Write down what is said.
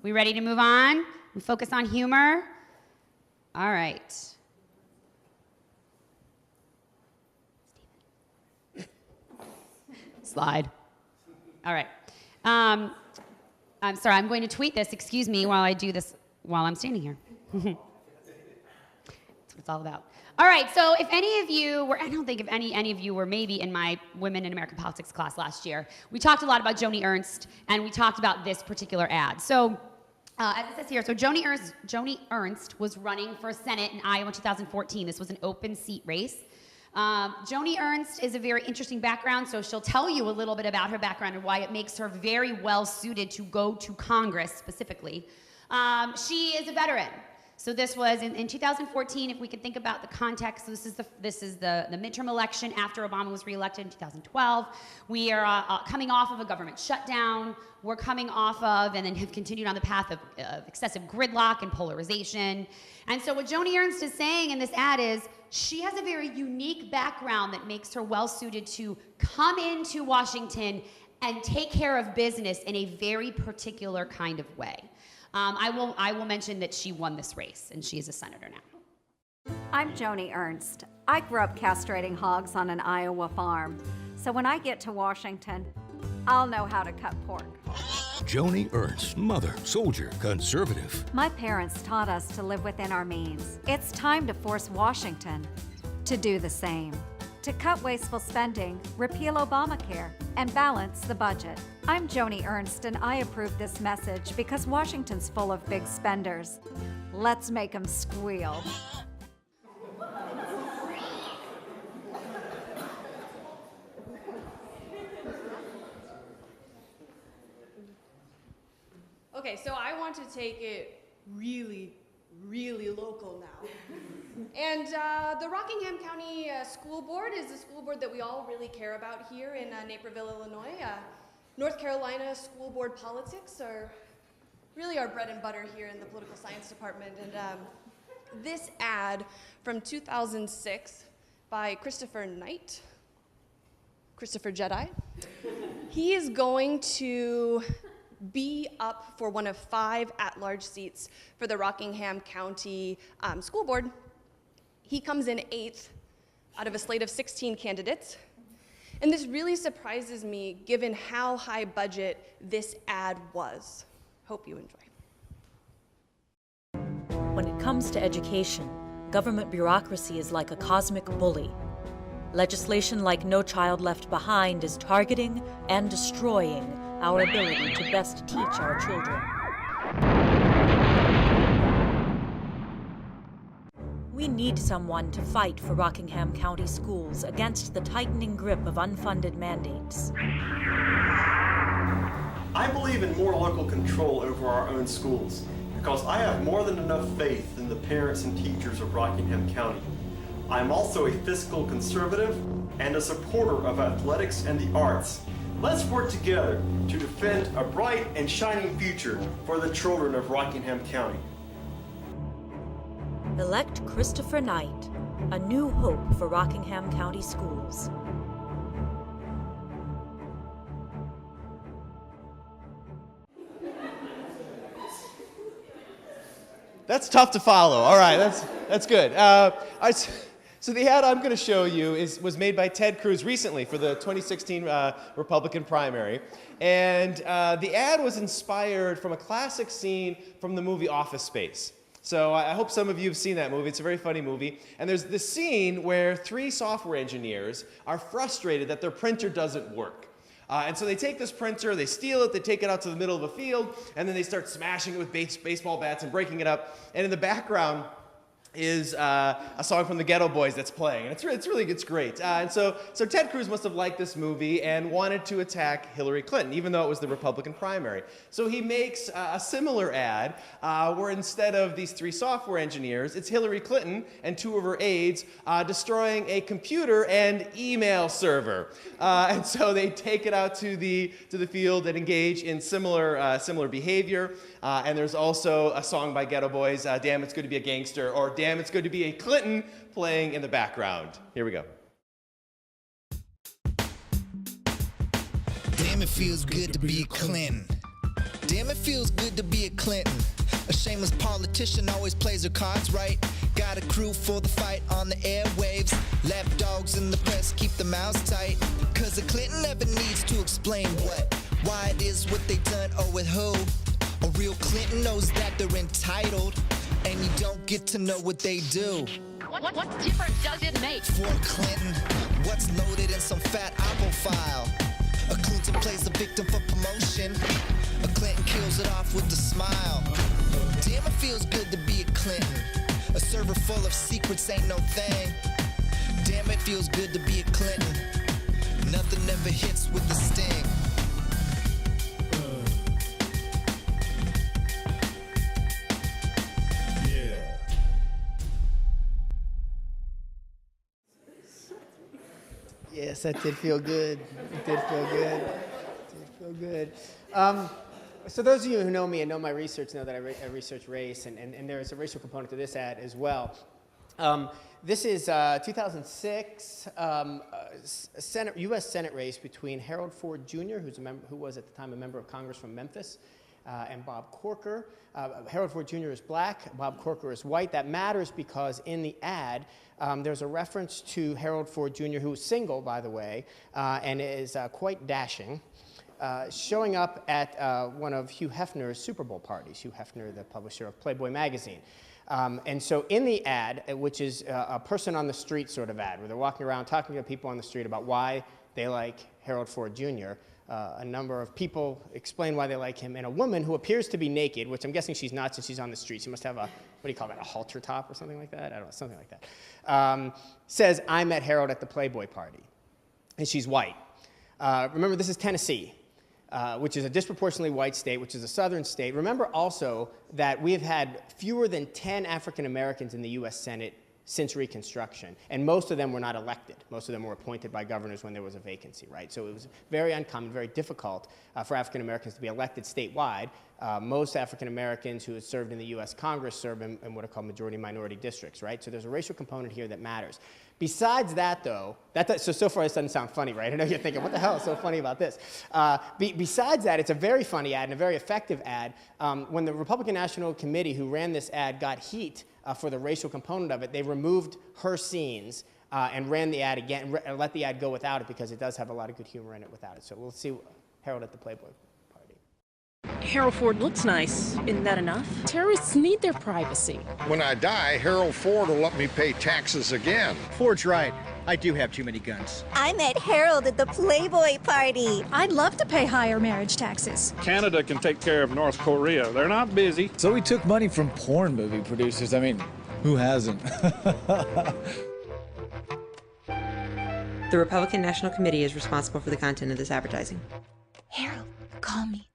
We ready to move on? We focus on humor? All right. Slide. All right. I'm sorry, I'm going to tweet this, excuse me, while I do this while I'm standing here. That's what it's all about. All right, so if any of you were, I don't think if any of you were maybe in my Women in American Politics class last year, we talked a lot about Joni Ernst, and we talked about this particular ad. So, as it says here, so Joni Ernst was running for Senate in Iowa 2014. This was an open seat race. Joni Ernst is a very interesting background, so she'll tell you a little bit about her background and why it makes her very well suited to go to Congress specifically. She is a veteran. So this was in 2014, if we could think about the context, this is the midterm election after Obama was reelected in 2012. We are coming off of a government shutdown. We're coming off of and then have continued on the path of excessive gridlock and polarization. And so what Joni Ernst is saying in this ad is she has a very unique background that makes her well suited to come into Washington and take care of business in a very particular kind of way. I will mention that she won this race, and she is a senator now. I'm Joni Ernst. I grew up castrating hogs on an Iowa farm. So when I get to Washington, I'll know how to cut pork. Joni Ernst, mother, soldier, conservative. My parents taught us to live within our means. It's time to force Washington to do the same. To cut wasteful spending, repeal Obamacare, and balance the budget. I'm Joni Ernst, and I approve this message because Washington's full of big spenders. Let's make them squeal. Okay, so I want to take it really, really local now. And the Rockingham County School Board is the school board that we all really care about here in Naperville, Illinois. North Carolina school board politics are really our bread and butter here in the political science department. And this ad from 2006 by Christopher Jedi, he is going to be up for one of 5 at-large seats for the Rockingham County School Board. He comes in 8th out of a slate of 16 candidates. And this really surprises me given how high budget this ad was. Hope you enjoy. When it comes to education, government bureaucracy is like a cosmic bully. Legislation like No Child Left Behind is targeting and destroying our ability to best teach our children. We need someone to fight for Rockingham County schools against the tightening grip of unfunded mandates. I believe in more local control over our own schools because I have more than enough faith in the parents and teachers of Rockingham County. I'm also a fiscal conservative and a supporter of athletics and the arts. Let's work together to defend a bright and shining future for the children of Rockingham County. Elect Christopher Knight, a new hope for Rockingham County schools. That's tough to follow. All right, that's good. So the ad I'm going to show you was made by Ted Cruz recently for the 2016 Republican primary. And the ad was inspired from a classic scene from the movie Office Space. So I hope some of you have seen that movie. It's a very funny movie. And there's this scene where 3 software engineers are frustrated that their printer doesn't work. And so they take this printer, they steal it, they take it out to the middle of a field, and then they start smashing it with baseball bats and breaking it up. And in the background is a song from the Ghetto Boys that's playing, and it's great. And so Ted Cruz must have liked this movie and wanted to attack Hillary Clinton, even though it was the Republican primary. So he makes a similar ad where instead of these 3 software engineers, it's Hillary Clinton and 2 of her aides destroying a computer and email server. And so they take it out to the field and engage in similar behavior. And there's also a song by Ghetto Boys, Damn It's Good to Be a Gangster, or Damn It's Good to Be a Clinton, playing in the background. Here we go. Damn, it feels good to be a Clinton. Damn, it feels good to be a Clinton. A shameless politician always plays her cards right. Got a crew for the fight on the airwaves. Lapdogs in the press keep their mouths tight. Cause a Clinton never needs to explain what, why it is what they done or with who. A real Clinton knows that they're entitled, and you don't get to know what they do. What difference does it make? For a Clinton, what's loaded in some fat Oppo file? A Clinton plays the victim for promotion. A Clinton kills it off with a smile. Damn, it feels good to be a Clinton. A server full of secrets ain't no thing. Damn, it feels good to be a Clinton. Nothing ever hits with the sting. Yes, that did feel good. It did feel good. It did feel good. So those of you who know me and know my research know that I research race, and there's a racial component to this ad as well. This is 2006 U.S. Senate race between Harold Ford Jr., who was at the time a member of Congress from Memphis, and Bob Corker. Harold Ford Jr. is black, Bob Corker is white. That matters because in the ad, there's a reference to Harold Ford Jr., who is single, by the way, and is quite dashing, showing up at one of Hugh Hefner's Super Bowl parties. Hugh Hefner, the publisher of Playboy magazine. And so in the ad, which is a person on the street sort of ad, where they're walking around talking to people on the street about why they like Harold Ford Jr., a number of people explain why they like him, and a woman who appears to be naked, which I'm guessing she's not since she's on the street. She must have a, what do you call that, a halter top or something like that? I don't know, something like that. Says, I met Harold at the Playboy party. And she's white. Remember, this is Tennessee, which is a disproportionately white state, which is a southern state. Remember also that we have had fewer than 10 African Americans in the U.S. Senate since Reconstruction, and most of them were not elected. Most of them were appointed by governors when there was a vacancy, right? So it was very uncommon, very difficult for African Americans to be elected statewide. Most African Americans who had served in the U.S. Congress served in what are called majority-minority districts, right? So there's a racial component here that matters. Besides that, though, so far this doesn't sound funny, right? I know you're thinking, what the hell is so funny about this? Besides that, it's a very funny ad and a very effective ad. When the Republican National Committee who ran this ad got heat for the racial component of it, they removed her scenes and ran the ad again, and let the ad go without it because it does have a lot of good humor in it without it. So we'll see Harold at the Playboy party. Harold Ford looks nice. Isn't that enough? Terrorists need their privacy. When I die, Harold Ford will let me pay taxes again. Ford's right. I do have too many guns. I met Harold at the Playboy party. I'd love to pay higher marriage taxes. Canada can take care of North Korea. They're not busy. So we took money from porn movie producers. I mean, who hasn't? The Republican National Committee is responsible for the content of this advertising. Harold, call me.